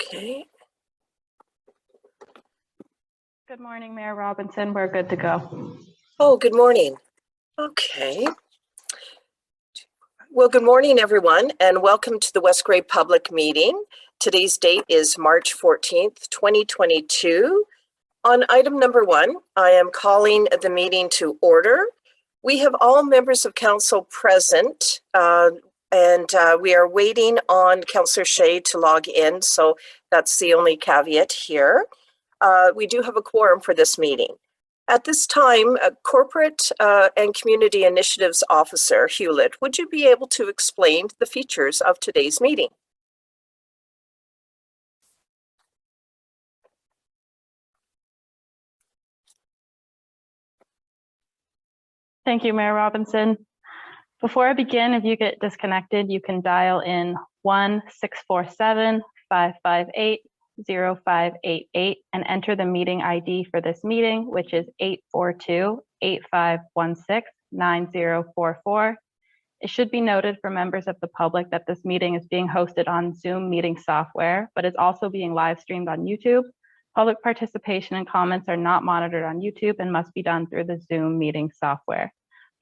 Okay. Good morning, Mayor Robinson. We're good to go. Oh, good morning. Okay. Well, good morning, everyone, and welcome to the West Gray Public Meeting. Today's date is March 14th, 2022. On item number 1, I am calling the meeting to order. We have all members of council present, and we are waiting on Councillor Shea to log in, so that's the only caveat here. We do have a quorum for this meeting. At this time, Corporate and Community Initiatives Officer Hewlett, would you be able to explain the features of today's meeting? Thank you, Mayor Robinson. Before I begin, if you get disconnected, you can dial in 1-647-558-0588 and enter the meeting ID for this meeting, which is 842-8516-9044. It should be noted for members of the public that this meeting is being hosted on Zoom meeting software, but is also being live streamed on YouTube. Public participation and comments are not monitored on YouTube and must be done through the Zoom meeting software.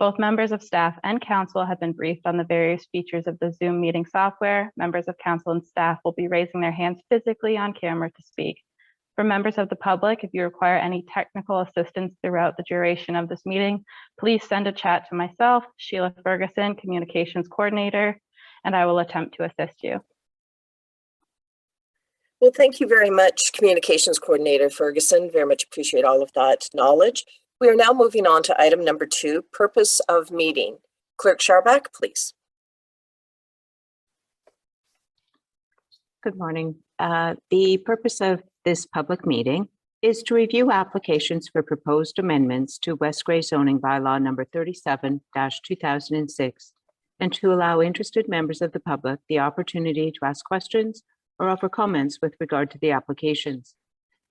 Both members of staff and council have been briefed on the various features of the Zoom meeting software. Members of council and staff will be raising their hands physically on camera to speak. For members of the public, if you require any technical assistance throughout the duration of this meeting, please send a chat to myself, Sheila Ferguson, Communications Coordinator, and I will attempt to assist you. Well, thank you very much, Communications Coordinator Ferguson. Very much appreciate all of that knowledge. We are now moving on to item number 2, purpose of meeting. Clerk Scharback, please. Good morning. The purpose of this public meeting is to review applications for proposed amendments to West Gray zoning bylaw number 37-2006 and to allow interested members of the public the opportunity to ask questions or offer comments with regard to the applications.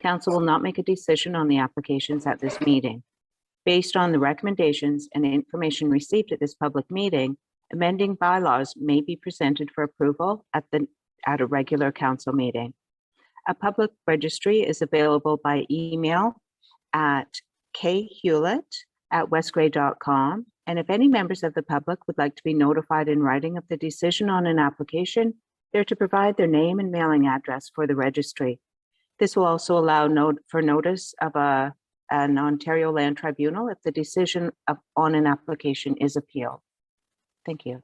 Council will not make a decision on the applications at this meeting. Based on the recommendations and information received at this public meeting, amending bylaws may be presented for approval at a regular council meeting. A public registry is available by email at khewlett@westgray.com. And if any members of the public would like to be notified in writing of the decision on an application, they're to provide their name and mailing address for the registry. This will also allow notice of an Ontario Land Tribunal if the decision on an application is appealed. Thank you.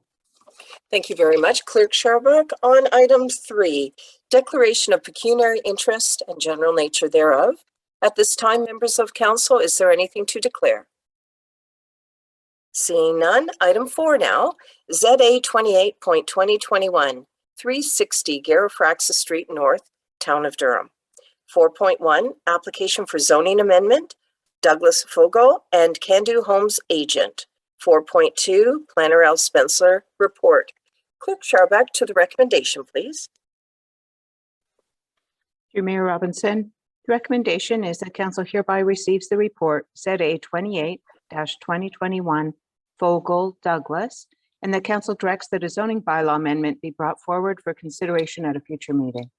Thank you very much, Clerk Scharback. On item 3, declaration of pecuniary interest and general nature thereof. At this time, members of council, is there anything to declare? Seeing none, item 4 now, ZA 28.2021, 360 Garifraxa Street North, Town of Durham. 4.1, application for zoning amendment, Douglas Fogel and Candu Homes agent. 4.2, Planner L. Spencer report. Clerk Scharback to the recommendation, please. Through Mayor Robinson, the recommendation is that council hereby receives the report ZA 28-2021 Fogel Douglas, and that council directs that a zoning bylaw amendment be brought forward for consideration at a future meeting.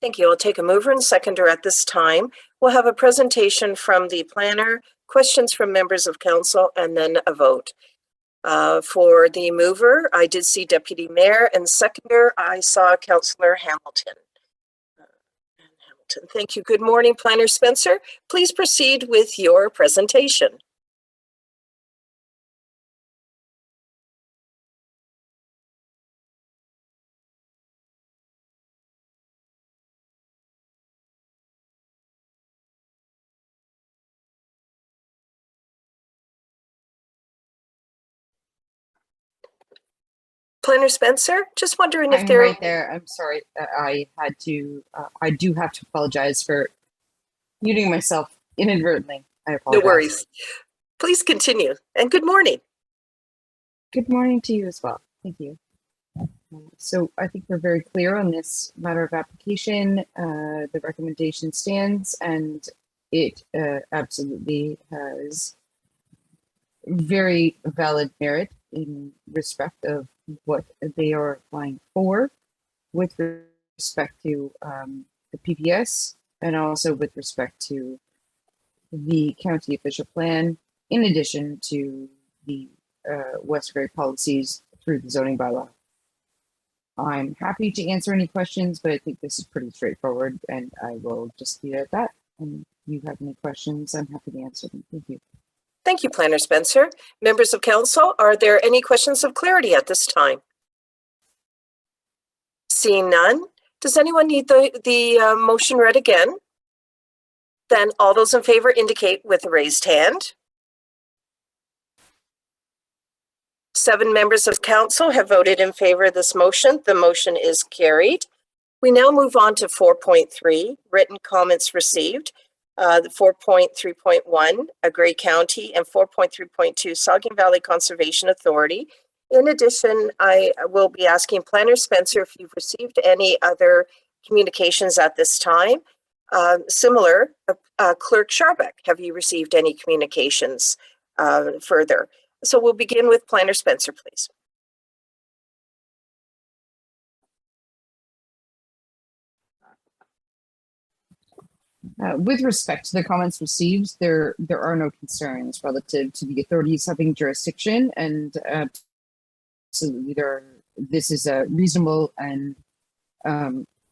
Thank you. I'll take a mover and seconder at this time. We'll have a presentation from the planner, questions from members of council, and then a vote. For the mover, I did see Deputy Mayor, and seconder, I saw Councillor Hamilton. Thank you. Good morning, Planner Spencer. Please proceed with your presentation. Planner Spencer, just wondering if I'm right there. I'm sorry. I do have to apologize for muting myself inadvertently. I apologize. No worries. Please continue. And good morning. Good morning to you as well. Thank you. So I think we're very clear on this matter of application. The recommendation stands, and it absolutely has very valid merit in respect of what they are applying for with respect to the PPS and also with respect to the county official plan, in addition to the Westbury policies through the zoning bylaw. I'm happy to answer any questions, but I think this is pretty straightforward, and I will just leave it at that. And if you have any questions, I'm happy to answer them. Thank you. Thank you, Planner Spencer. Members of council, are there any questions of clarity at this time? Seeing none, does anyone need the motion read again? Then all those in favor indicate with a raised hand. 7 members of council have voted in favor of this motion. The motion is carried. We now move on to 4.3, written comments received. 4.3.1, Grey County, and 4.3.2, Saugeen Valley Conservation Authority. In addition, I will be asking Planner Spencer if you've received any other communications at this time. Similar, Clerk Scharbeck, have you received any communications further? So we'll begin with Planner Spencer, please. With respect to the comments received, there are no concerns relative to the authorities having jurisdiction, and absolutely this is a reasonable and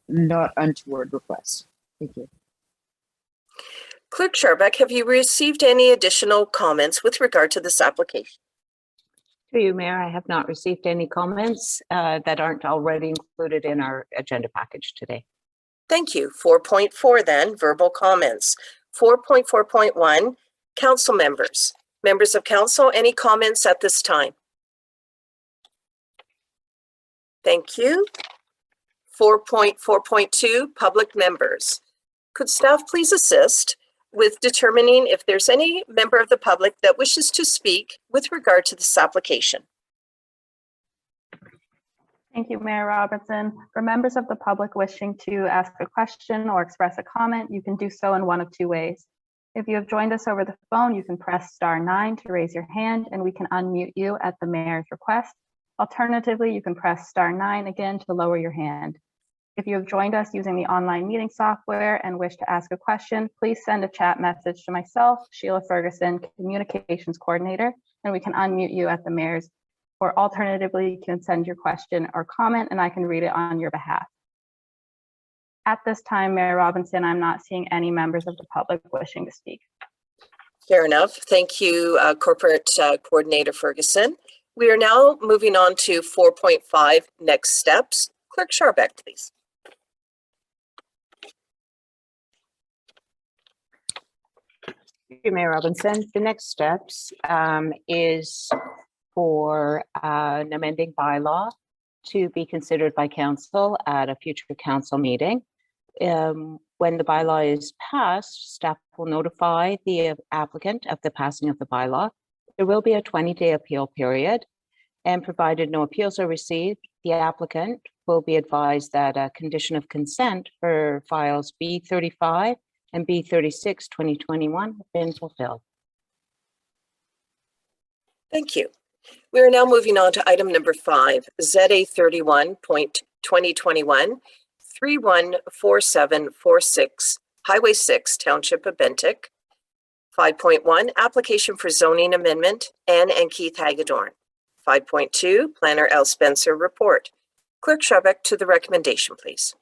not untoward request. Thank you. Clerk Scharbeck, have you received any additional comments with regard to this application? Through you, Mayor, I have not received any comments that aren't already included in our agenda package today. Thank you. 4.4 then, verbal comments. 4.4.1, council members. Members of council, any comments at this time? Thank you. 4.4.2, public members. Could staff please assist with determining if there's any member of the public that wishes to speak with regard to this application? Thank you, Mayor Robertson. For members of the public wishing to ask a question or express a comment, you can do so in one of 2 ways. If you have joined us over the phone, you can press *9 to raise your hand and we can unmute you at the mayor's request. Alternatively, you can press *9 again to lower your hand. If you have joined us using the online meeting software and wish to ask a question, please send a chat message to myself, Sheila Ferguson, Communications Coordinator, and we can unmute you at the mayor's. Or alternatively, you can send your question or comment and I can read it on your behalf. At this time, Mayor Robinson, I'm not seeing any members of the public wishing to speak. Fair enough. Thank you, Corporate Coordinator Ferguson. We are now moving on to 4.5, next steps. Clerk Scharbeck, please. Thank you, Mayor Robinson. The next steps is for an amending bylaw to be considered by council at a future council meeting. When the bylaw is passed, staff will notify the applicant of the passing of the bylaw. There will be a 20-day appeal period, and provided no appeals are received, the applicant will be advised that a condition of consent for files B35 and B36 2021 have been fulfilled. Thank you. We are now moving on to item number 5, ZA 31.2021, 314746, Highway 6, Township of Bentic. 5.1, application for zoning amendment, Ann and Keith Hagedorn. 5.2, Planner L. Spencer report. Clerk Scharbeck to the recommendation, please.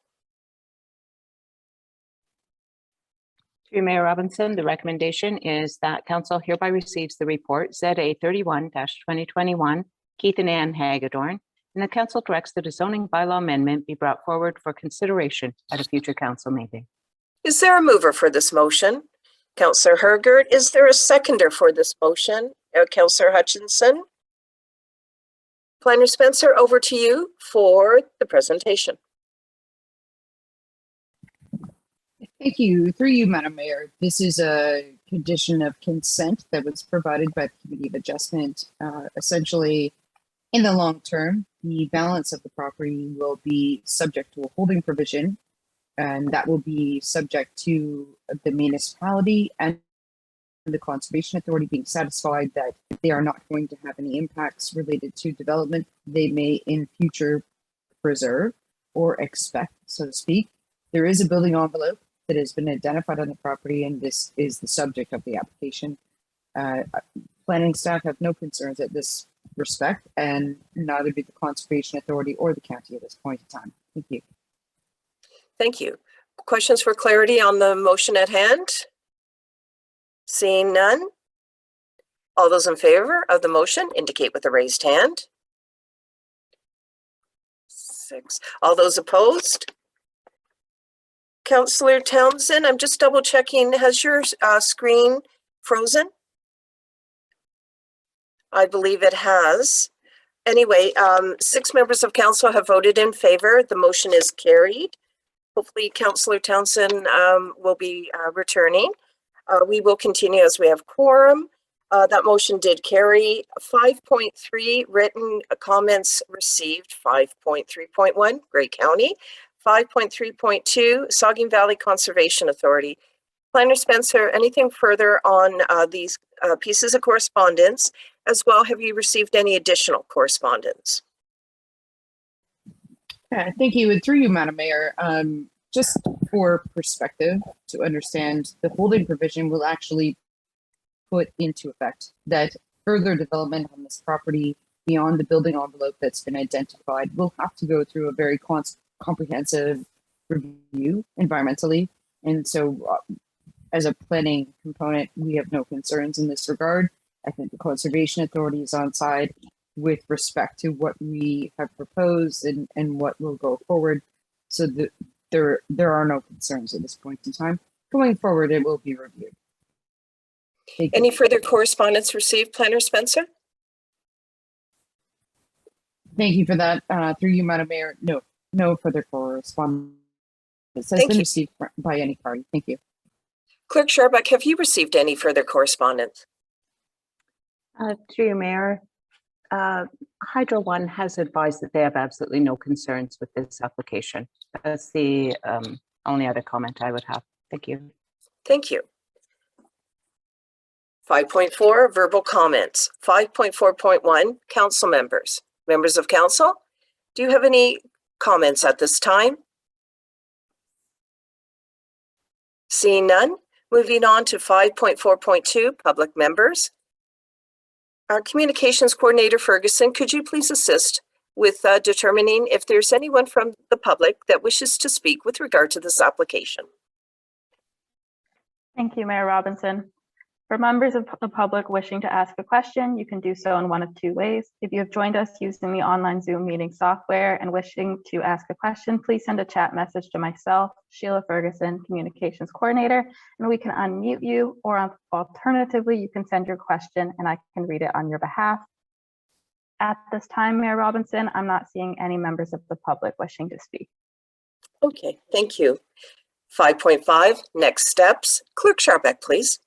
To Mayor Robinson, the recommendation is that council hereby receives the report ZA 31-2021, Keith and Ann Hagedorn, and the council directs that a zoning bylaw amendment be brought forward for consideration at a future council meeting. Is there a mover for this motion? Councillor Hergert. Is there a seconder for this motion? Councillor Hutchinson. Planner Spencer, over to you for the presentation. Thank you. Through you, Madam Mayor. This is a condition of consent that was provided by the Committee of Adjustment. Essentially, in the long term, the balance of the property will be subject to a holding provision, and that will be subject to the municipality and the Conservation Authority being satisfied that they are not going to have any impacts related to development they may in future preserve. or expect, so to speak. There is a building envelope that has been identified on the property, and this is the subject of the application. Planning staff have no concerns at this respect, and neither do the Conservation Authority or the county at this point in time. Thank you. Thank you. Questions for clarity on the motion at hand? Seeing none. All those in favor of the motion indicate with a raised hand. 6. All those opposed? Councillor Townsend, I'm just double checking. Has your screen frozen? I believe it has. Anyway, 6 members of council have voted in favor. The motion is carried. Hopefully, Councillor Townsend will be returning. We will continue as we have quorum. That motion did carry. 5.3 written comments received. 5.3.1 Grey County. 5.3.2 Saugeen Valley Conservation Authority. Planner Spencer, anything further on these pieces of correspondence? As well, have you received any additional correspondence? Yeah, thank you. And through you, Madam Mayor, just for perspective to understand, the holding provision will actually put into effect that further development on this property beyond the building envelope that's been identified will have to go through a very comprehensive review environmentally. And so as a planning component, we have no concerns in this regard. I think the Conservation Authority is on side with respect to what we have proposed and what will go forward. So that there are no concerns at this point in time. Going forward, it will be reviewed. Any further correspondence received, Planner Spencer? Thank you for that. Through you, Madam Mayor, no further correspondence has been received by any party. Thank you. Clerk Sharbuck, have you received any further correspondence? Through you, Mayor, Hydro One has advised that they have absolutely no concerns with this application. That's the only other comment I would have. Thank you. Thank you. 5.4 verbal comments. 5.4.1 council members. Members of council, do you have any comments at this time? Seeing none, moving on to 5.4.2 public members. Our communications coordinator, Ferguson, could you please assist with determining if there's anyone from the public that wishes to speak with regard to this application? Thank you, Mayor Robinson. For members of the public wishing to ask a question, you can do so in one of 2 ways. If you have joined us using the online Zoom meeting software and wishing to ask a question, please send a chat message to myself, Sheila Ferguson, Communications Coordinator, and we can unmute you, or alternatively, you can send your question and I can read it on your behalf. At this time, Mayor Robinson, I'm not seeing any members of the public wishing to speak. Okay, thank you. 5.5, next steps. Clerk Sharbuck, please.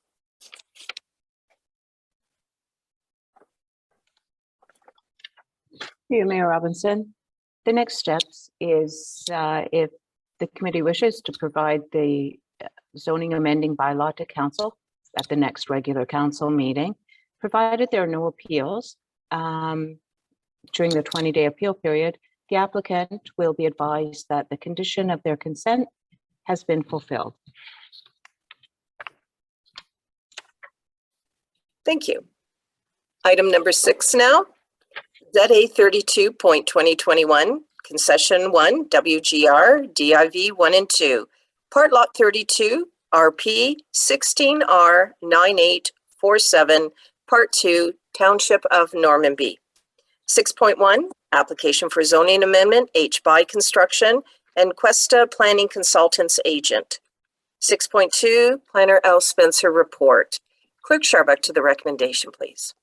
Through you, Mayor Robinson. The next steps is if the committee wishes to provide the zoning amending bylaw to council at the next regular council meeting, provided there are no appeals during the 20-day appeal period, the applicant will be advised that the condition of their consent has been fulfilled. Thank you. Item number 6 now. ZA 32.2021, Concession 1, WGR, DIV 1 and 2, Part Lot 32, RP 16R9847, Part 2, Township of Normanby. 6.1, Application for Zoning Amendment, H. By Construction, and Questa Planning Consultants Agent. 6.2, Planner L. Spencer Report. Clerk Sharbuck to the recommendation, please.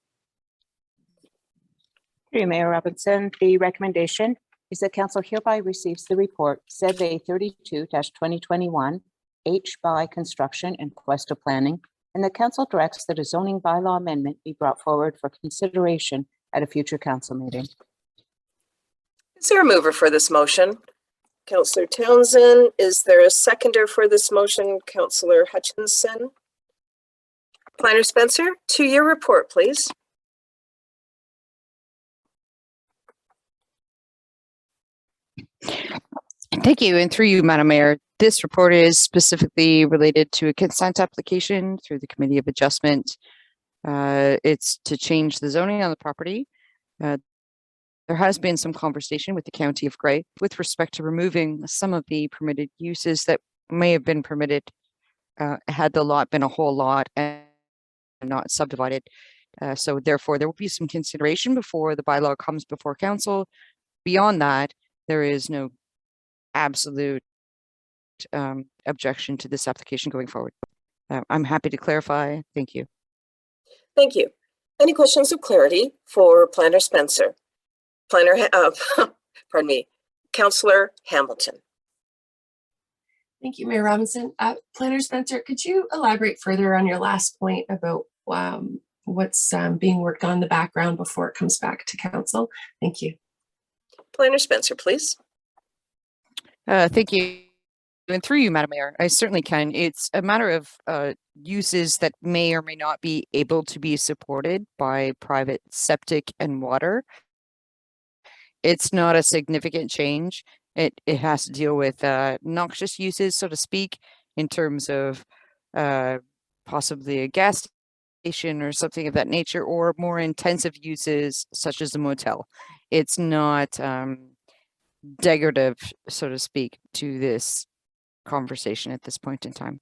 Through you, Mayor Robinson, the recommendation is that council hereby receives the report ZA 32-2021 H. By Construction and Questa Planning, and that council directs that a zoning bylaw amendment be brought forward for consideration at a future council meeting. Is there a mover for this motion? Councillor Townsend. Is there a seconder for this motion? Councillor Hutchinson. Planner Spencer, to your report, please. Thank you. And through you, Madam Mayor, this report is specifically related to a consent application through the Committee of Adjustment. It's to change the zoning on the property. There has been some conversation with the County of Grey with respect to removing some of the permitted uses that may have been permitted had the lot been a whole lot and not subdivided. So therefore, there will be some consideration before the bylaw comes before council. Beyond that, there is no absolute objection to this application going forward. I'm happy to clarify. Thank you. Thank you. Any questions of clarity for Planner Spencer? Pardon me, Councillor Hamilton. Thank you, Mayor Robinson. Planner Spencer, could you elaborate further on your last point about what's being worked on in the background before it comes back to council? Thank you. Planner Spencer, please. Thank you. And through you, Madam Mayor, I certainly can. It's a matter of uses that may or may not be able to be supported by private septic and water. It's not a significant change. It has to deal with noxious uses, so to speak, in terms of possibly a gas station or something of that nature, or more intensive uses such as a motel. It's not decorative, so to speak, to this conversation at this point in time.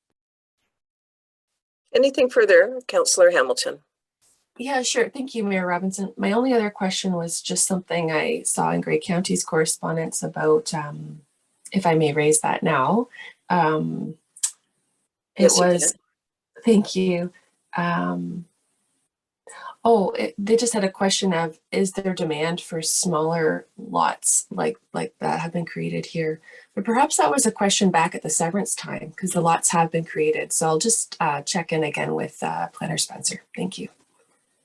Anything further, Councillor Hamilton? Yeah, sure. Thank you, Mayor Robinson. My only other question was just something I saw in Grey County's correspondence about, if I may raise that now. Yes, you can. Thank you. They just had a question of, is there demand for smaller lots like that have been created here? But perhaps that was a question back at the severance time, because the lots have been created. So I'll just check in again with Planner Spencer. Thank you.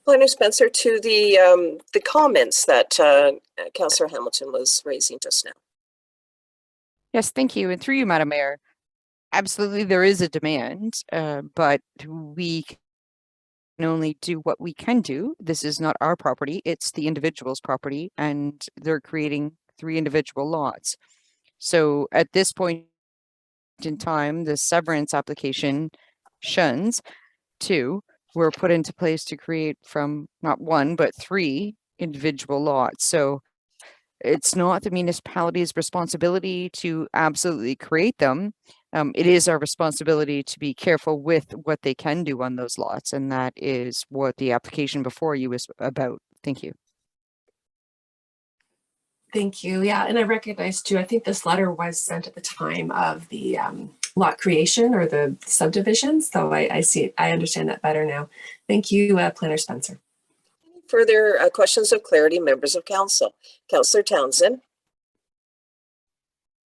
Planner Spencer, to the comments that Councillor Hamilton was raising just now. Yes, thank you. And through you, Madam Mayor, absolutely there is a demand, but we can only do what we can do. This is not our property, it's the individual's property, and they're creating 3 individual lots. So at this point in time, the severance application shuns 2 were put into place to create from not 1, but 3 individual lots. So it's not the municipality's responsibility to absolutely create them. It is our responsibility to be careful with what they can do on those lots. And that is what the application before you is about. Thank you. Thank you. Yeah, and I recognize too, I think this letter was sent at the time of the lot creation or the subdivision. So I see it, I understand that better now. Thank you, Planner Spencer. Further questions of clarity, members of council? Councillor Townsend.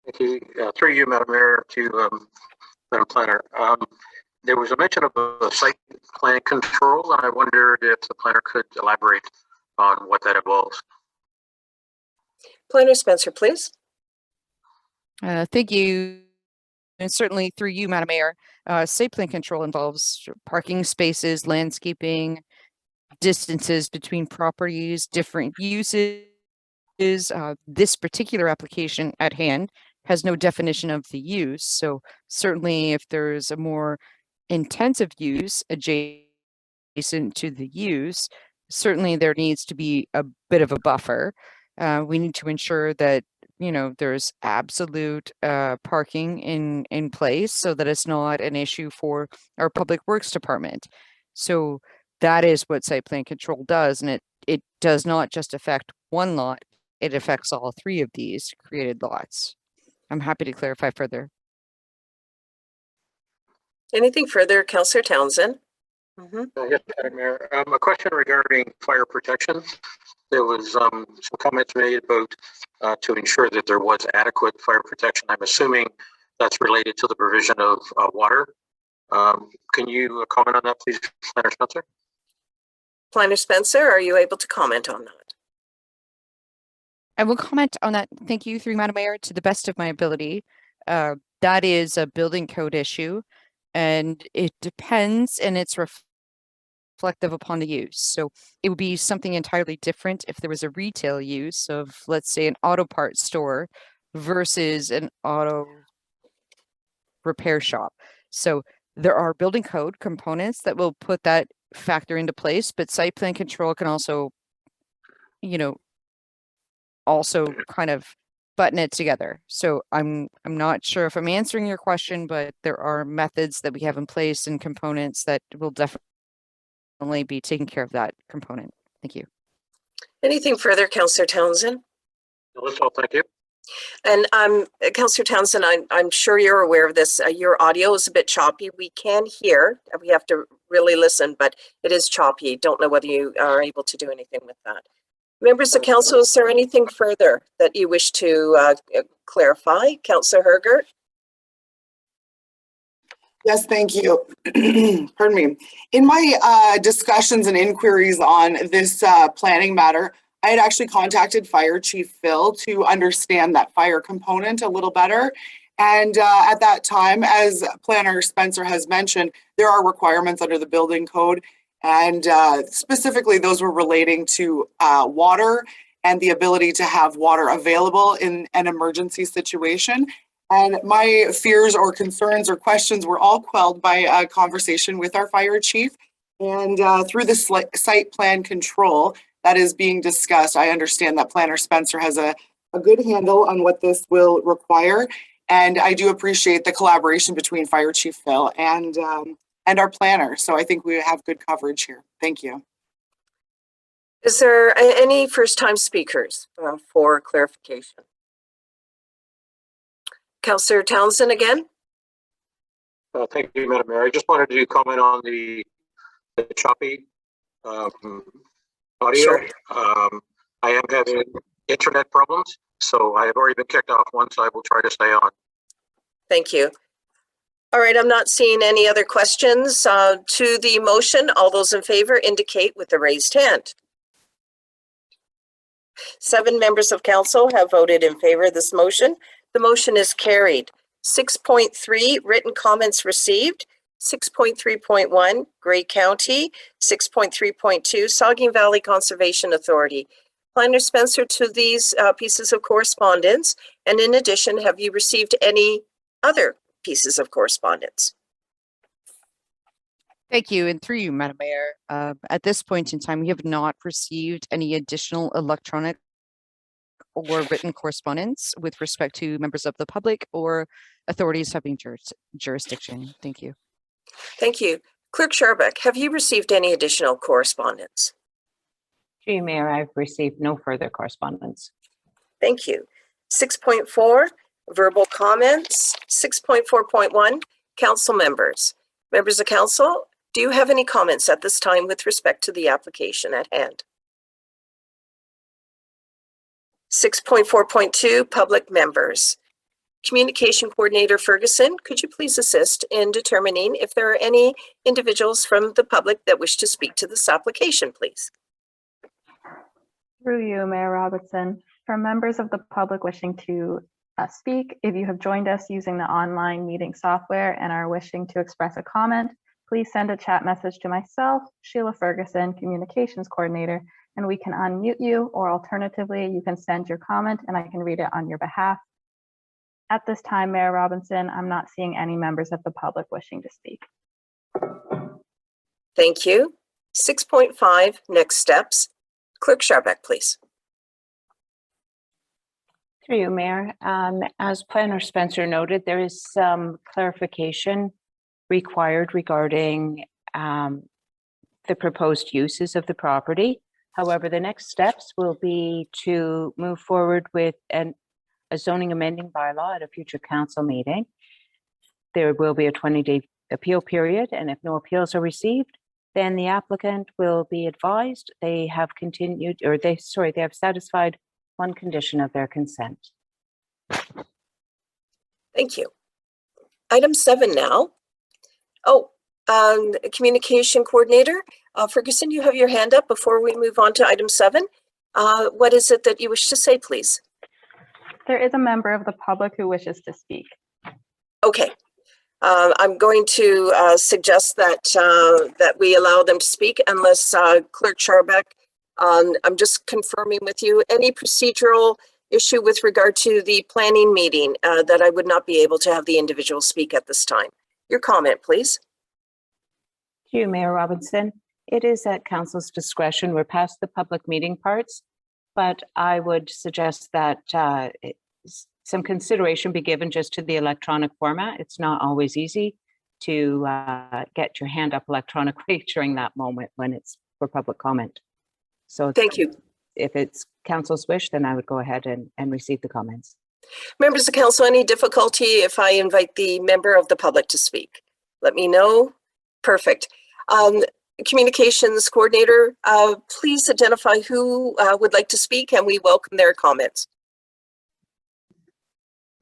Thank you. Through you, Madam Mayor, to Madam Planner. There was a mention of a site plan control, and I wondered if the planner could elaborate on what that involves. Planner Spencer, please. Thank you. And certainly through you, Madam Mayor, site plan control involves parking spaces, landscaping, distances between properties, different uses. This particular application at hand has no definition of the use. So certainly if there's a more intensive use adjacent to the use, certainly there needs to be a bit of a buffer. We need to ensure that, you know, there's absolute parking in place so that it's not an issue for our public works department. So that is what site plan control does, and it does not just affect one lot, it affects all 3 of these created lots. I'm happy to clarify further. Anything further, Councillor Townsend? Yes, Madam Mayor. A question regarding fire protection. There was some comments made about to ensure that there was adequate fire protection. I'm assuming that's related to the provision of water. Can you comment on that, please, Planner Spencer? Planner Spencer, are you able to comment on that? I will comment on that. Thank you, through Madam Mayor, to the best of my ability. That is a building code issue, and it depends, and it's reflective upon the use. So it would be something entirely different if there was a retail use of, let's say, an auto parts store versus an auto repair shop. So there are building code components that will put that factor into place, but site plan control can also, you know, also kind of button it together. So I'm not sure if I'm answering your question, but there are methods that we have in place and components that will definitely be taking care of that component. Thank you. Anything further, Councillor Townsend? No, that's all. Thank you. And Councillor Townsend, I'm sure you're aware of this. Your audio is a bit choppy. We can hear. We have to really listen, but it is choppy. Don't know whether you are able to do anything with that. Members of council, is there anything further that you wish to clarify? Councillor Hergert? Yes, thank you. Pardon me. In my discussions and inquiries on this planning matter, I had actually contacted Fire Chief Phil to understand that fire component a little better. And at that time, as Planner Spencer has mentioned, there are requirements under the building code. And specifically, those were relating to water and the ability to have water available in an emergency situation. And my fears or concerns or questions were all quelled by a conversation with our fire chief. And through the site plan control that is being discussed, I understand that Planner Spencer has a good handle on what this will require. And I do appreciate the collaboration between Fire Chief Phil and our planner. So I think we have good coverage here. Thank you. Is there any first-time speakers for clarification? Councillor Townsend again? Thank you, Madam Mayor. I just wanted to comment on the choppy audio. Sure. I am having internet problems, so I have already been kicked off once. I will try to stay on. Thank you. All right, I'm not seeing any other questions to the motion. All those in favor indicate with the raised hand. 7 members of council have voted in favor of this motion. The motion is carried. 6.3, written comments received. 6.3.1, Grey County. 6.3.2, Saugeen Valley Conservation Authority. Planner Spencer, to these pieces of correspondence, and in addition, have you received any other pieces of correspondence? Thank you. And through you, Madam Mayor, at this point in time, we have not received any additional electronic or written correspondence with respect to members of the public or authorities having jurisdiction. Thank you. Thank you. Clerk Sharbuck, have you received any additional correspondence? Through you, Mayor, I've received no further correspondence. Thank you. 6.4, verbal comments. 6.4.1, council members. Members of council, do you have any comments at this time with respect to the application at hand? 6.4.2, public members. Communication Coordinator Ferguson, could you please assist in determining if there are any individuals from the public that wish to speak to this application, please? Through you, Mayor Robertson. For members of the public wishing to speak, if you have joined us using the online meeting software and are wishing to express a comment, please send a chat message to myself, Sheila Ferguson, Communications Coordinator, and we can unmute you, or alternatively, you can send your comment and I can read it on your behalf. At this time, Mayor Robinson, I'm not seeing any members of the public wishing to speak. Thank you. 6.5, next steps. Clerk Sharbuck, please. Through you, Mayor. As Planner Spencer noted, there is some clarification required regarding the proposed uses of the property. However, the next steps will be to move forward with a zoning amending bylaw at a future council meeting. There will be a 20-day appeal period, and if no appeals are received, then the applicant will be advised they have continued, or they have satisfied one condition of their consent. Thank you. Item 7 now. Oh, Communication Coordinator Ferguson, you have your hand up before we move on to item 7. What is it that you wish to say, please? There is a member of the public who wishes to speak. Okay. I'm going to suggest that that we allow them to speak unless Clerk Sharbuck, I'm just confirming with you, any procedural issue with regard to the planning meeting that I would not be able to have the individual speak at this time. Your comment, please. To you, Mayor Robinson. It is at council's discretion. We're past the public meeting parts, but I would suggest that some consideration be given just to the electronic format. It's not always easy to get your hand up electronically during that moment when it's for public comment. So Thank you. if it's council's wish, then I would go ahead and receive the comments. Members of council, any difficulty if I invite the member of the public to speak? Let me know. Perfect. Communications coordinator, please identify who would like to speak, and we welcome their comments.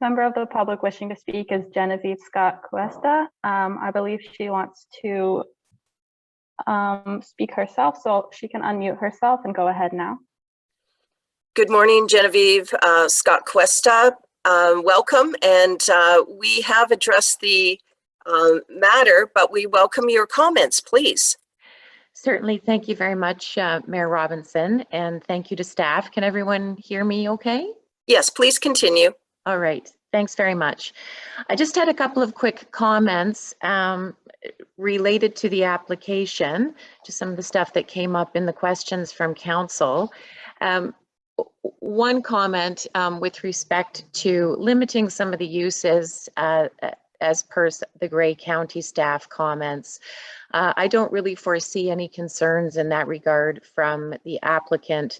Member of the public wishing to speak is Genevieve Scott Cuesta. I believe she wants to speak herself, so she can unmute herself and go ahead now. Good morning, Genevieve Scott Cuesta. Welcome, and we have addressed the matter, but we welcome your comments, please. Certainly. Thank you very much, Mayor Robinson, and thank you to staff. Can everyone hear me okay? Yes, please continue. All right. Thanks very much. I just had a couple of quick comments related to the application, to some of the stuff that came up in the questions from council. One comment with respect to limiting some of the uses as per the Grey County staff comments. I don't really foresee any concerns in that regard from the applicant.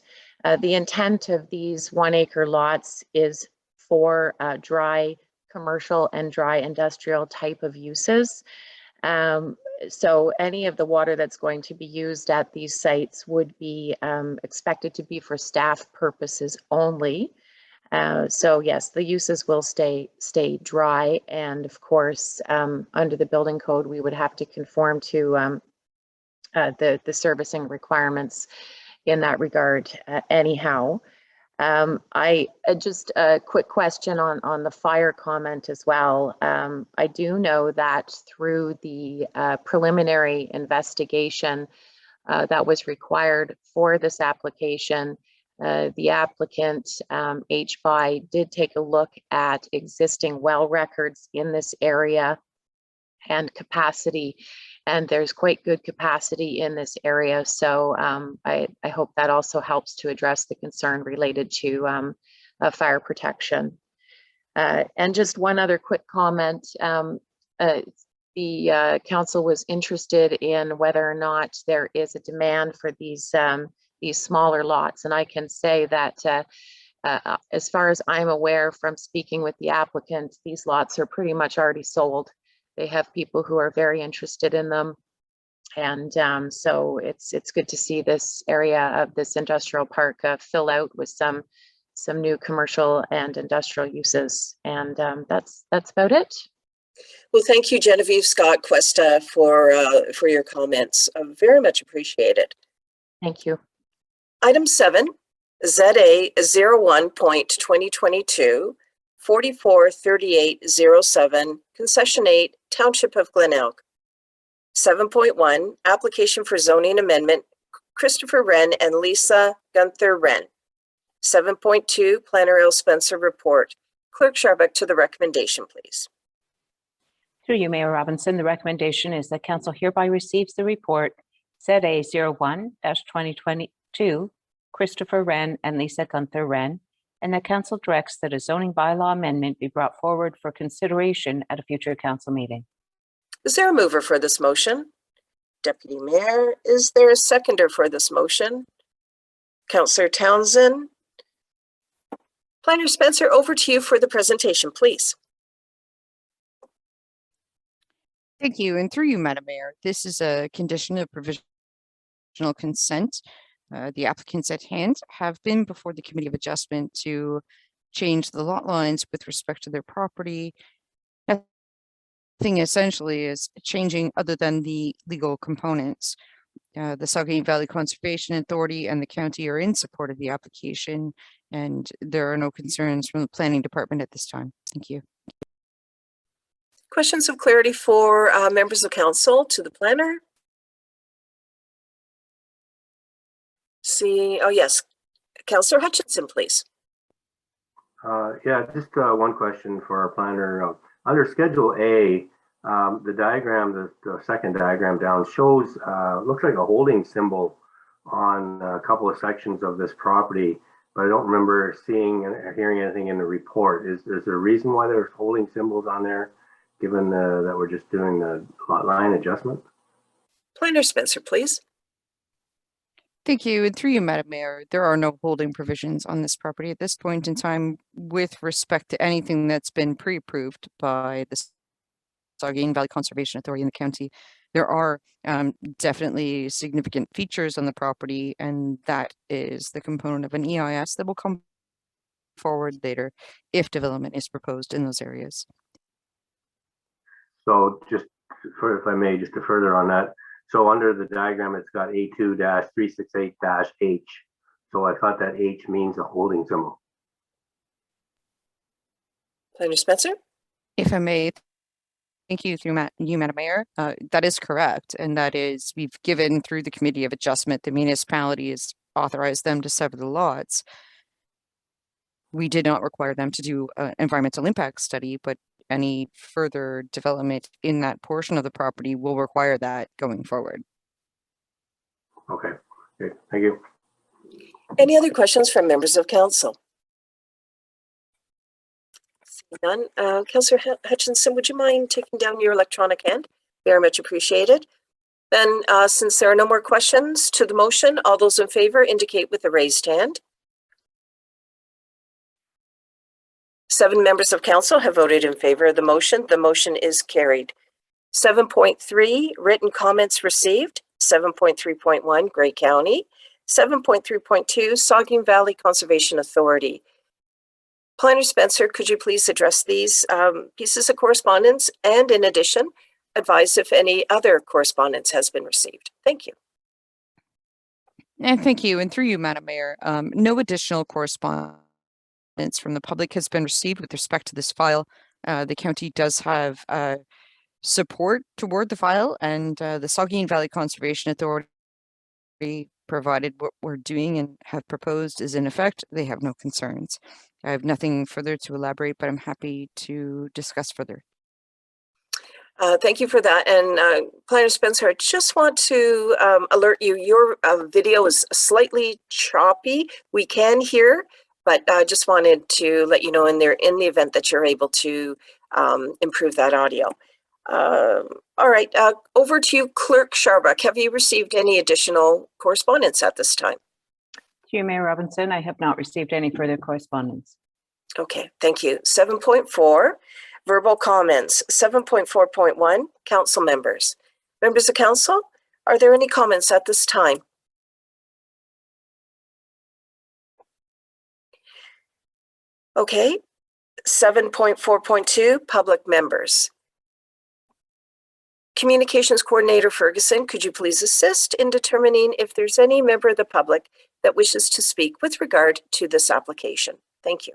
The intent of these 1 acre lots is for dry commercial and dry industrial type of uses. So any of the water that's going to be used at these sites would be expected to be for staff purposes only. So yes, the uses will stay dry, and of course, under the building code, we would have to conform to the servicing requirements in that regard anyhow. I just a quick question on the fire comment as well. I do know that through the preliminary investigation that was required for this application, the applicant, HBI, did take a look at existing well records in this area and capacity, and there's quite good capacity in this area. So I hope that also helps to address the concern related to fire protection. And just one other quick comment. The council was interested in whether or not there is a demand for these smaller lots. And I can say that as far as I'm aware from speaking with the applicant, these lots are pretty much already sold. They have people who are very interested in them. And so it's good to see this area of this industrial park fill out with some new commercial and industrial uses. And that's about it. Well, thank you, Genevieve Scott Cuesta, for your comments. Very much appreciated. Thank you. Item 7, ZA 01.2022, 443807, Concession 8, Township of Glenelg. 7.1, application for zoning amendment, Christopher Wren and Lisa Gunther Wren. 7.2, Planner L. Spencer report. Clerk Sharbuck to the recommendation, please. Through you, Mayor Robinson, the recommendation is that council hereby receives the report ZA 01-2022, Christopher Wren and Lisa Gunther Wren, and that council directs that a zoning bylaw amendment be brought forward for consideration at a future council meeting. Is there a mover for this motion? Deputy Mayor, is there a seconder for this motion? Councillor Townsend. Planner Spencer, over to you for the presentation, please. Thank you. And through you, Madam Mayor, this is a condition of provisional consent. The applicants at hand have been before the Committee of Adjustment to change the lot lines with respect to their property. Nothing essentially is changing other than the legal components. The Saugeen Valley Conservation Authority and the county are in support of the application, and there are no concerns from the planning department at this time. Thank you. Questions of clarity for members of council to the planner? Oh yes, Councillor Hutchinson, please. Yeah, just one question for our planner. Under Schedule A, the diagram, the second diagram down shows, looks like a holding symbol on a couple of sections of this property, but I don't remember seeing or hearing anything in the report. Is there a reason why there's holding symbols on there, given that we're just doing the lot line adjustment? Planner Spencer, please. Thank you. And through you, Madam Mayor, there are no holding provisions on this property at this point in time with respect to anything that's been pre-approved by the Saugeen Valley Conservation Authority in the county. There are definitely significant features on the property, and that is the component of an EIS that will come forward later if development is proposed in those areas. So just for, if I may, just to further on that. So under the diagram, it's got A2-368-H. So I thought that H means a holding symbol. Planner Spencer? If I may, thank you through Madam Mayor. That is correct. And that is, we've given through the Committee of Adjustment, the municipality has authorized them to sever the lots. We did not require them to do an environmental impact study, but any further development in that portion of the property will require that going forward. Okay, thank you. Any other questions from members of council? None. Councillor Hutchinson, would you mind taking down your electronic hand? Very much appreciated. Then, since there are no more questions to the motion, all those in favor indicate with a raised hand. 7 members of council have voted in favor of the motion. The motion is carried. 7.3, written comments received. 7.3.1, Grey County. 7.3.2, Saugeen Valley Conservation Authority. Planner Spencer, could you please address these pieces of correspondence, and in addition, advise if any other correspondence has been received? Thank you. And thank you. And through you, Madam Mayor, no additional correspondence from the public has been received with respect to this file. The county does have support toward the file, and the Saugeen Valley Conservation Authority, provided what we're doing and have proposed is in effect, they have no concerns. I have nothing further to elaborate, but I'm happy to discuss further. Thank you for that. And Planner Spencer, I just want to alert you, your video is slightly choppy. We can hear, but I just wanted to let you know in the event that you're able to improve that audio. All right, over to you, Clerk Sharbuck. Have you received any additional correspondence at this time? To you, Mayor Robinson, I have not received any further correspondence. Okay, thank you. 7.4, verbal comments. 7.4.1, council members. Members of council, are there any comments at this time? Okay, 7.4.2, public members. Communications Coordinator Ferguson, could you please assist in determining if there's any member of the public that wishes to speak with regard to this application? Thank you.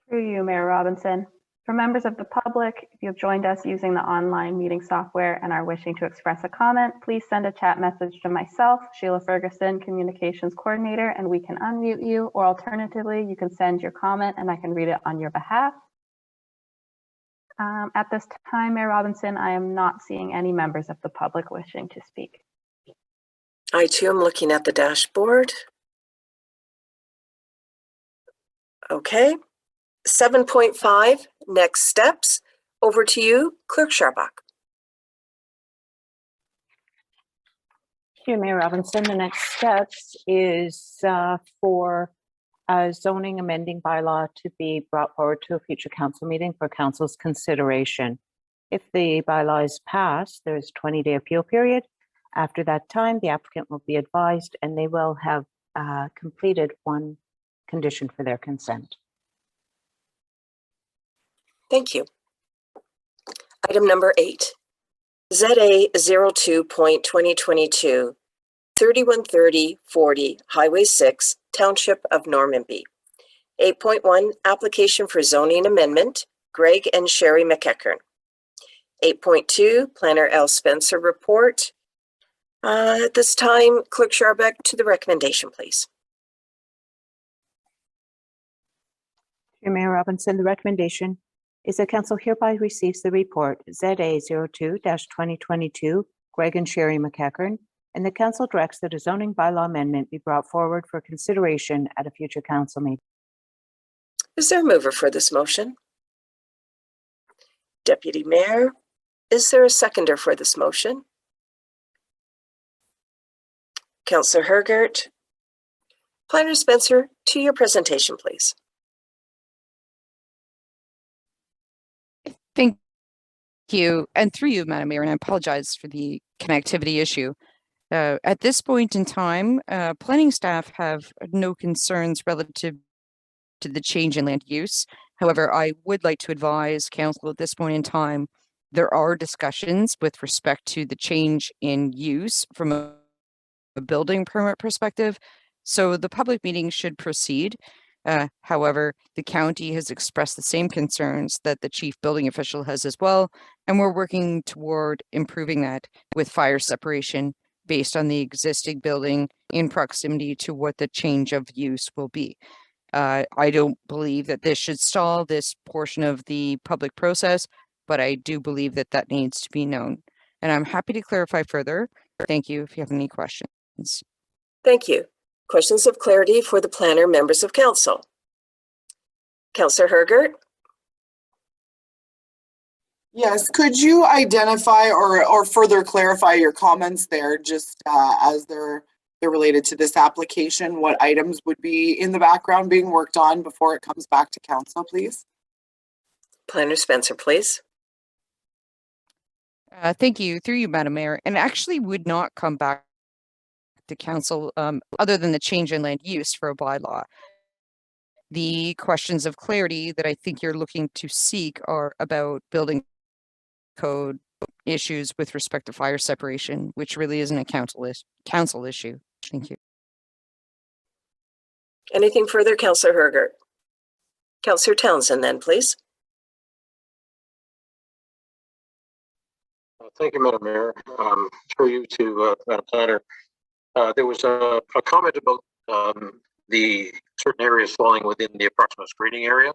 Through you, Mayor Robinson. For members of the public, if you've joined us using the online meeting software and are wishing to express a comment, please send a chat message to myself, Sheila Ferguson, Communications Coordinator, and we can unmute you, or alternatively, you can send your comment and I can read it on your behalf. At this time, Mayor Robinson, I am not seeing any members of the public wishing to speak. I too am looking at the dashboard. Okay. 7.5, next steps. Over to you, Clerk Sharbuck. Thank you, Mayor Robinson. The next steps is for a zoning amending bylaw to be brought forward to a future council meeting for council's consideration. If the bylaw is passed, there's a 20-day appeal period. After that time, the applicant will be advised and they will have completed one condition for their consent. Thank you. Item number 8, ZA 02.2022, 3130-40 Highway 6, Township of Normanby. 8.1, application for zoning amendment, Greg and Sherry McEachern. 8.2, Planner L. Spencer report. At this time, Clerk Sharbuck, to the recommendation, please. Chair Mayor Robinson, the recommendation is that council hereby receives the report ZA02-2022, Greg and Sherry McEachern, and the council directs that a zoning bylaw amendment be brought forward for consideration at a future council meeting. Is there a mover for this motion? Deputy Mayor, is there a seconder for this motion? Councillor Hergert. Planner Spencer, to your presentation, please. Thank you. And through you, Madam Mayor, and I apologize for the connectivity issue. At this point in time, planning staff have no concerns relative to the change in land use. However, I would like to advise council at this point in time, there are discussions with respect to the change in use from a building permit perspective. So the public meeting should proceed. However, the county has expressed the same concerns that the chief building official has as well. And we're working toward improving that with fire separation based on the existing building in proximity to what the change of use will be. I don't believe that this should stall this portion of the public process, but I do believe that that needs to be known. And I'm happy to clarify further. Thank you if you have any questions. Thank you. Questions of clarity for the planner, members of council. Councillor Hergert. Yes, could you identify or further clarify your comments there, just as they're related to this application? What items would be in the background being worked on before it comes back to council, please? Planner Spencer, please. Thank you, through you, Madam Mayor, and actually would not come back to council other than the change in land use for a bylaw. The questions of clarity that I think you're looking to seek are about building code issues with respect to fire separation, which really isn't a council issue. Thank you. Anything further, Councillor Hergert? Councillor Townsend then, please. Thank you, Madam Mayor. Through you to Madam Planner. There was a comment about the certain areas falling within the approximate screening area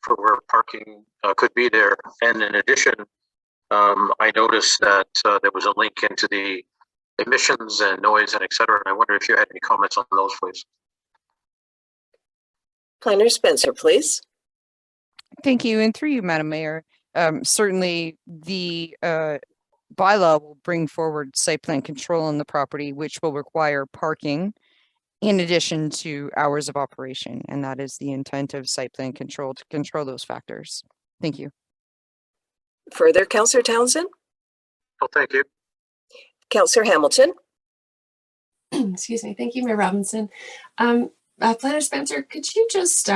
for where parking could be there. And in addition, I noticed that there was a link into the emissions and noise and et cetera. And I wonder if you had any comments on those, please. Planner Spencer, please. Thank you. And through you, Madam Mayor, certainly the bylaw will bring forward site plan control on the property, which will require parking in addition to hours of operation. And that is the intent of site plan control, to control those factors. Thank you. Further, Councillor Townsend? Oh, thank you. Councillor Hamilton? Excuse me. Thank you, Mayor Robinson. Planner Spencer, could you just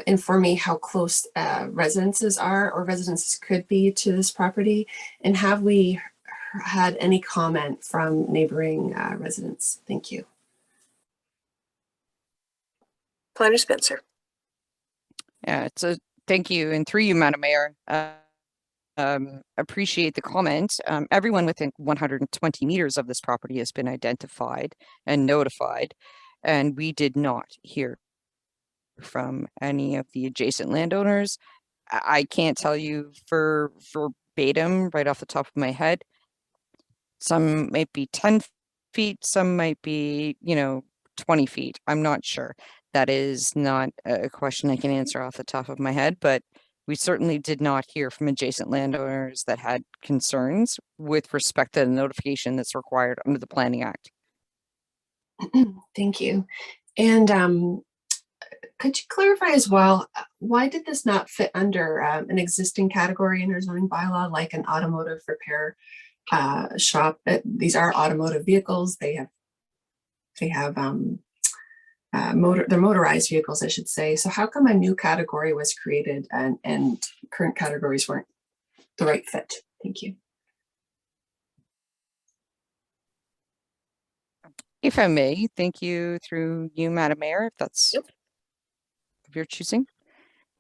inform me how close residences are or residences could be to this property? And have we had any comment from neighboring residents? Thank you. Planner Spencer. Yeah, thank you. And through you, Madam Mayor, appreciate the comment. Everyone within 120 meters of this property has been identified and notified, and we did not hear from any of the adjacent landowners. I can't tell you for verbatim right off the top of my head. Some might be 10 feet, some might be, 20 feet. I'm not sure. That is not a question I can answer off the top of my head, but we certainly did not hear from adjacent landowners that had concerns with respect to the notification that's required under the Planning Act. Thank you. And could you clarify as well, why did this not fit under an existing category in our zoning bylaw, like an automotive repair shop? These are automotive vehicles. They're motorized vehicles, I should say. So how come a new category was created and current categories weren't the right fit? Thank you. If I may, thank you through you, Madam Mayor, if that's Yep. If you're choosing.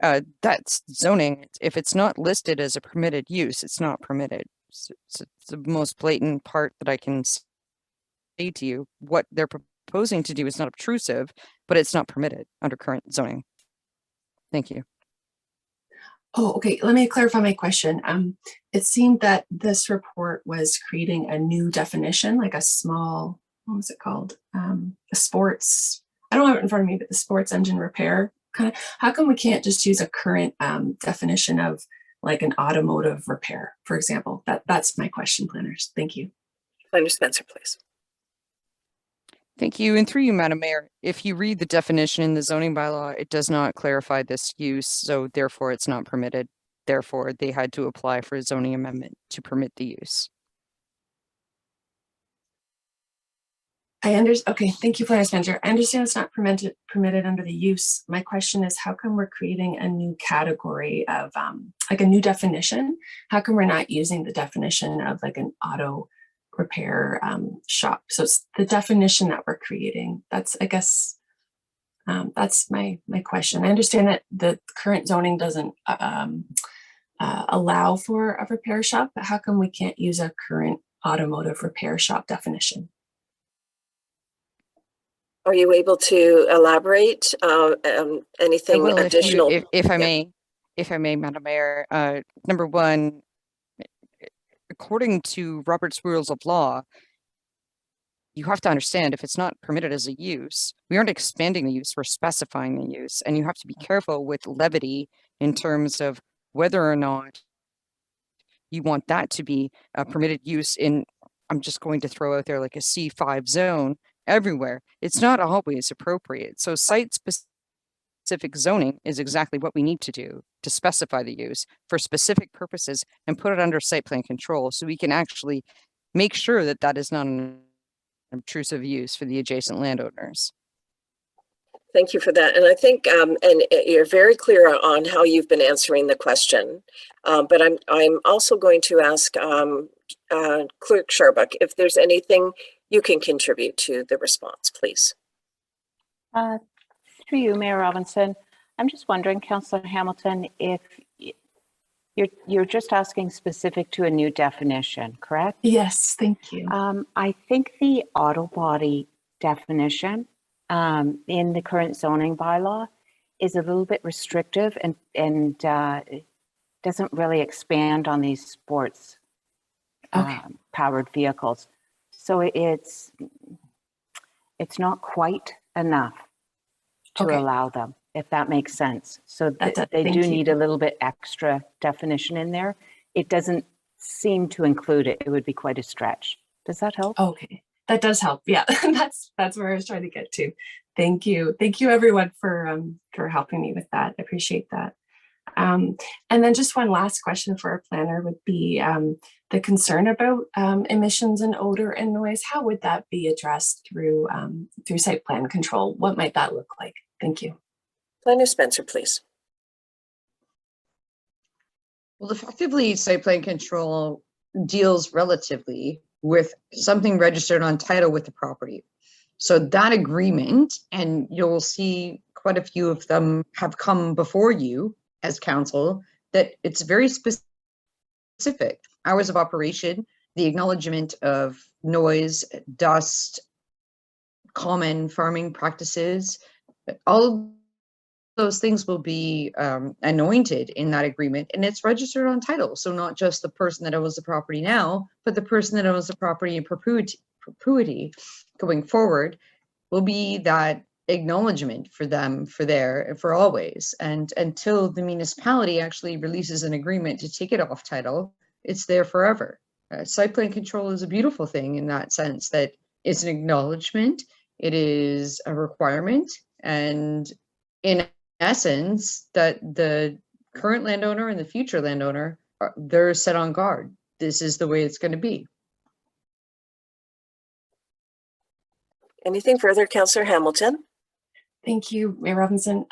That's zoning. If it's not listed as a permitted use, it's not permitted. So it's the most blatant part that I can say to you. What they're proposing to do is not obtrusive, but it's not permitted under current zoning. Thank you. Oh, okay. Let me clarify my question. It seemed that this report was creating a new definition, like a small, what was it called? A sports, I don't have it in front of me, but the sports engine repair kind of, how come we can't just use a current definition of like an automotive repair, for example? That's my question, planners. Thank you. Planner Spencer, please. Thank you. And through you, Madam Mayor, if you read the definition in the zoning bylaw, it does not clarify this use, so therefore it's not permitted. Therefore, they had to apply for a zoning amendment to permit the use. Okay, thank you, Planner Spencer. I understand it's not permitted under the use. My question is, how come we're creating a new category of like a new definition? How come we're not using the definition of like an auto repair shop? So it's the definition that we're creating. That's, I guess, that's my question. I understand that the current zoning doesn't allow for a repair shop, but how come we can't use a current automotive repair shop definition? Are you able to elaborate anything Well, additional? if I may, Madam Mayor, number one, according to Robert's Rules of Law, you have to understand if it's not permitted as a use, we aren't expanding the use, we're specifying the use. And you have to be careful with levity in terms of whether or not you want that to be a permitted use in, I'm just going to throw out there like a C5 zone everywhere. It's not always appropriate. So site specific zoning is exactly what we need to do to specify the use for specific purposes and put it under site plan control so we can actually make sure that that is not an obtrusive use for the adjacent landowners. Thank you for that. And I think, and you're very clear on how you've been answering the question. But I'm also going to ask Clerk Sharbuck if there's anything you can contribute to the response, please. Through you, Mayor Robinson, I'm just wondering, Councillor Hamilton, if you're just asking specific to a new definition, correct? Yes, thank you. I think the auto body definition in the current zoning bylaw is a little bit restrictive and doesn't really expand on these sports powered vehicles. So it's not quite enough to allow them, if that makes sense. So they do need a little bit extra definition in there. It doesn't seem to include it. It would be quite a stretch. Does that help? Okay, that does help. Yeah, that's where I was trying to get to. Thank you. Thank you everyone for helping me with that. I appreciate that. And then just one last question for our planner would be the concern about emissions and odor and noise. How would that be addressed through site plan control? What might that look like? Thank you. Planner Spencer, please. Well, effectively, site plan control deals relatively with something registered on title with the property. So that agreement, and you'll see quite a few of them have come before you as council, that it's very specific. Hours of operation, the acknowledgement of noise, dust, common farming practices, all those things will be anointed in that agreement, and it's registered on title. So not just the person that owns the property now, but the person that owns the property in perpetuity going forward will be that acknowledgement for them for always. And until the municipality actually releases an agreement to take it off title, it's there forever. Site plan control is a beautiful thing in that sense, that it's an acknowledgement, it is a requirement, and in essence that the current landowner and the future landowner, they're set on guard. This is the way it's going to be. Anything further, Councillor Hamilton? Thank you, Mayor Robinson.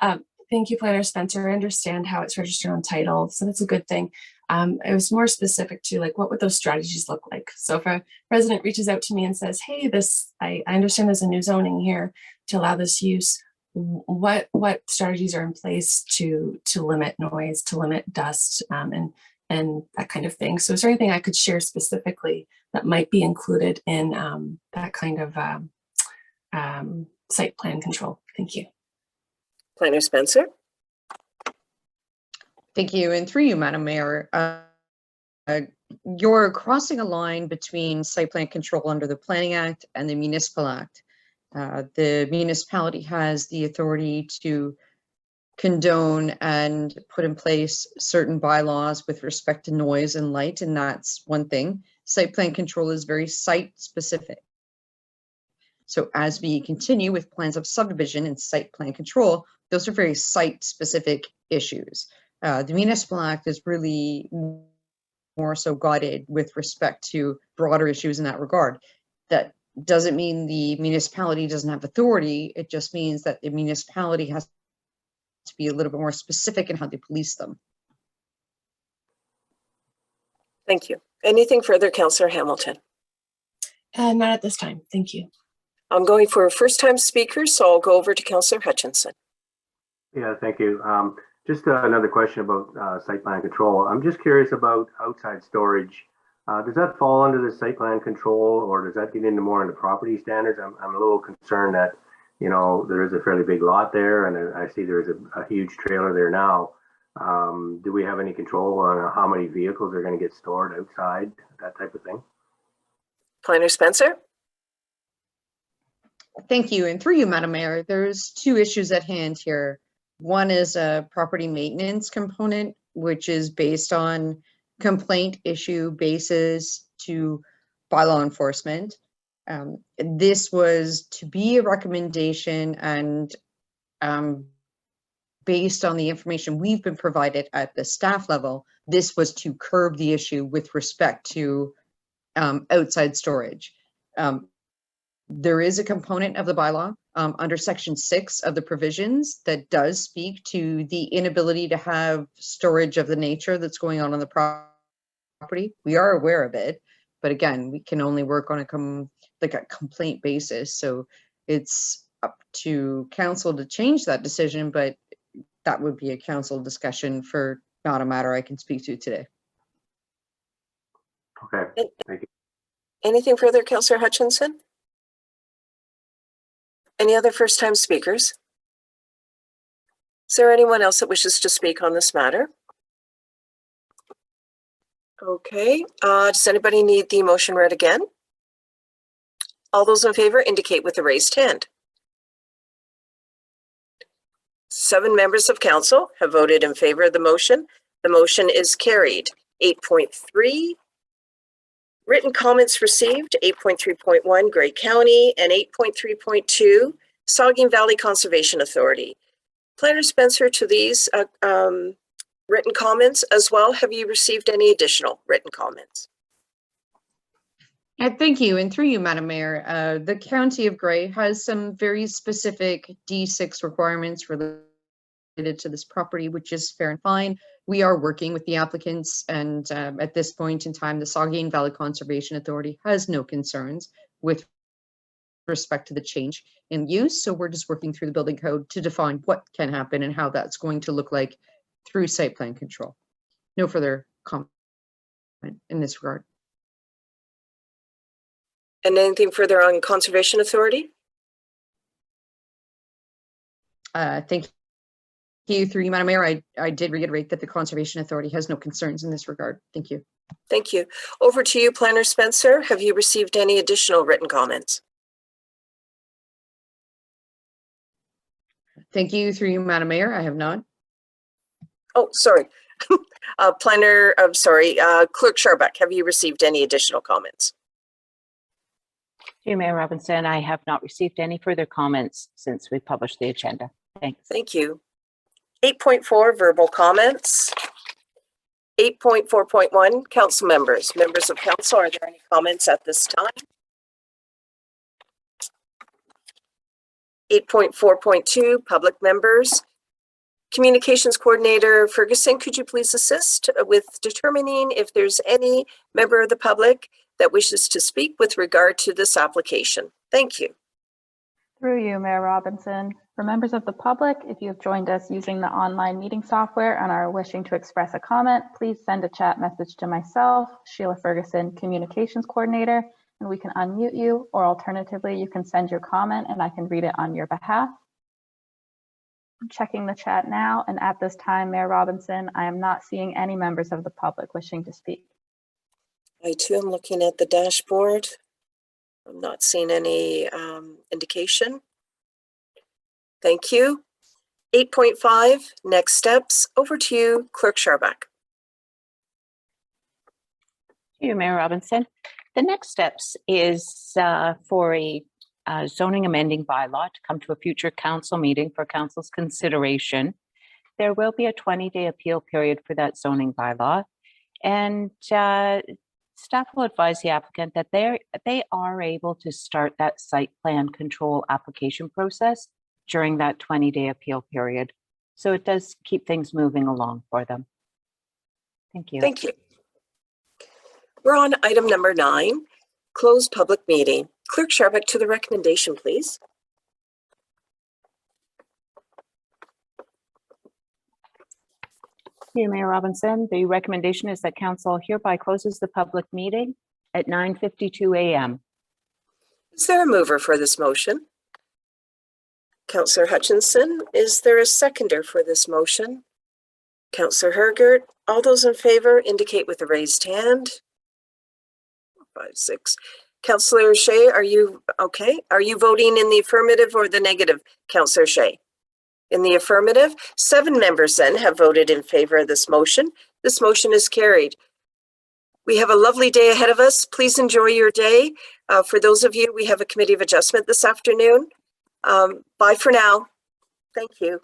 Thank you, Planner Spencer. I understand how it's registered on title, so that's a good thing. It was more specific to like, what would those strategies look like? So if a resident reaches out to me and says, hey, I understand there's a new zoning here to allow this use, what strategies are in place to limit noise, to limit dust, and that kind of thing? So is there anything I could share specifically that might be included in that kind of site plan control? Thank you. Planner Spencer? Thank you. And through you, Madam Mayor, you're crossing a line between site plan control under the Planning Act and the Municipal Act. The municipality has the authority to condone and put in place certain bylaws with respect to noise and light, and that's one thing. Site plan control is very site specific. So as we continue with plans of subdivision and site plan control, those are very site specific issues. The Municipal Act is really more so guided with respect to broader issues in that regard. That doesn't mean the municipality doesn't have authority. It just means that the municipality has to be a little bit more specific in how they police them. Thank you. Anything further, Councillor Hamilton? Not at this time. Thank you. I'm going for first-time speakers, so I'll go over to Councillor Hutchinson. Yeah, thank you. Just another question about site plan control. I'm just curious about outside storage. Does that fall under the site plan control, or does that get into more into property standards? I'm a little concerned that, you know, there is a fairly big lot there, and I see there's a huge trailer there now. Do we have any control on how many vehicles are going to get stored outside, that type of thing? Planner Spencer? Thank you. And through you, Madam Mayor, there's two issues at hand here. One is a property maintenance component, which is based on complaint issue basis to bylaw enforcement. This was to be a recommendation, and based on the information we've been provided at the staff level, this was to curb the issue with respect to outside storage. There is a component of the bylaw under section 6 of the provisions that does speak to the inability to have storage of the nature that's going on the property. We are aware of it, but again, we can only work on a complaint basis. So it's up to council to change that decision, but that would be a council discussion for not a matter I can speak to today. Okay, thank you. Anything further, Councillor Hutchinson? Any other first-time speakers? Is there anyone else that wishes to speak on this matter? Okay, does anybody need the motion read again? All those in favor indicate with a raised hand. 7 members of council have voted in favor of the motion. The motion is carried. 8.3, written comments received, 8.3.1, Grey County, and 8.3.2, Saugeen Valley Conservation Authority. Planner Spencer, to these written comments as well, have you received any additional written comments? Thank you. And through you, Madam Mayor, the County of Grey has some very specific D6 requirements related to this property, which is fair and fine. We are working with the applicants, and at this point in time, the Saugeen Valley Conservation Authority has no concerns with respect to the change in use. So we're just working through the building code to define what can happen and how that's going to look like through site plan control. No further comment in this regard. And anything further on Conservation Authority? Thank you. Through you, Madam Mayor, I did reiterate that the Conservation Authority has no concerns in this regard. Thank you. Thank you. Over to you, Planner Spencer. Have you received any additional written comments? Thank you. Through you, Madam Mayor, I have not. Oh, sorry. Clerk Sharbuck, have you received any additional comments? Dear Mayor Robinson, I have not received any further comments since we published the agenda. Thanks. Thank you. 8.4, verbal comments. 8.4.1, council members. Members of council, are there any comments at this time? 8.4.2, public members. Communications Coordinator Ferguson, could you please assist with determining if there's any member of the public that wishes to speak with regard to this application? Thank you. Through you, Mayor Robinson. For members of the public, if you have joined us using the online meeting software and are wishing to express a comment, please send a chat message to myself, Sheila Ferguson, Communications Coordinator, and we can unmute you, or alternatively, you can send your comment and I can read it on your behalf. checking the chat now, and at this time, Mayor Robinson, I am not seeing any members of the public wishing to speak. I too am looking at the dashboard. I'm not seeing any indication. Thank you. 8.5, next steps. Over to you, Clerk Scharbeck. Thank you, Mayor Robinson. The next steps is for a zoning amending bylaw to come to a future council meeting for council's consideration. There will be a 20-day appeal period for that zoning bylaw, and staff will advise the applicant that they are able to start that site plan control application process during that 20-day appeal period. So it does keep things moving along for them. Thank you. Thank you. We're on item number 9, closed public meeting. Clerk Scharbeck, to the recommendation, please. Thank you, Mayor Robinson. The recommendation is that council hereby closes the public meeting at 9:52 a.m. Is there a mover for this motion? Councillor Hutchinson, is there a seconder for this motion? Councillor Hergert, all those in favor indicate with a raised hand. 5, 6. Councillor Shea, are you okay? Are you voting in the affirmative or the negative, Councillor Shea? In the affirmative, 7 members then have voted in favor of this motion. This motion is carried. We have a lovely day ahead of us. Please enjoy your day. For those of you, we have a committee of adjustment this afternoon. Bye for now. Thank you.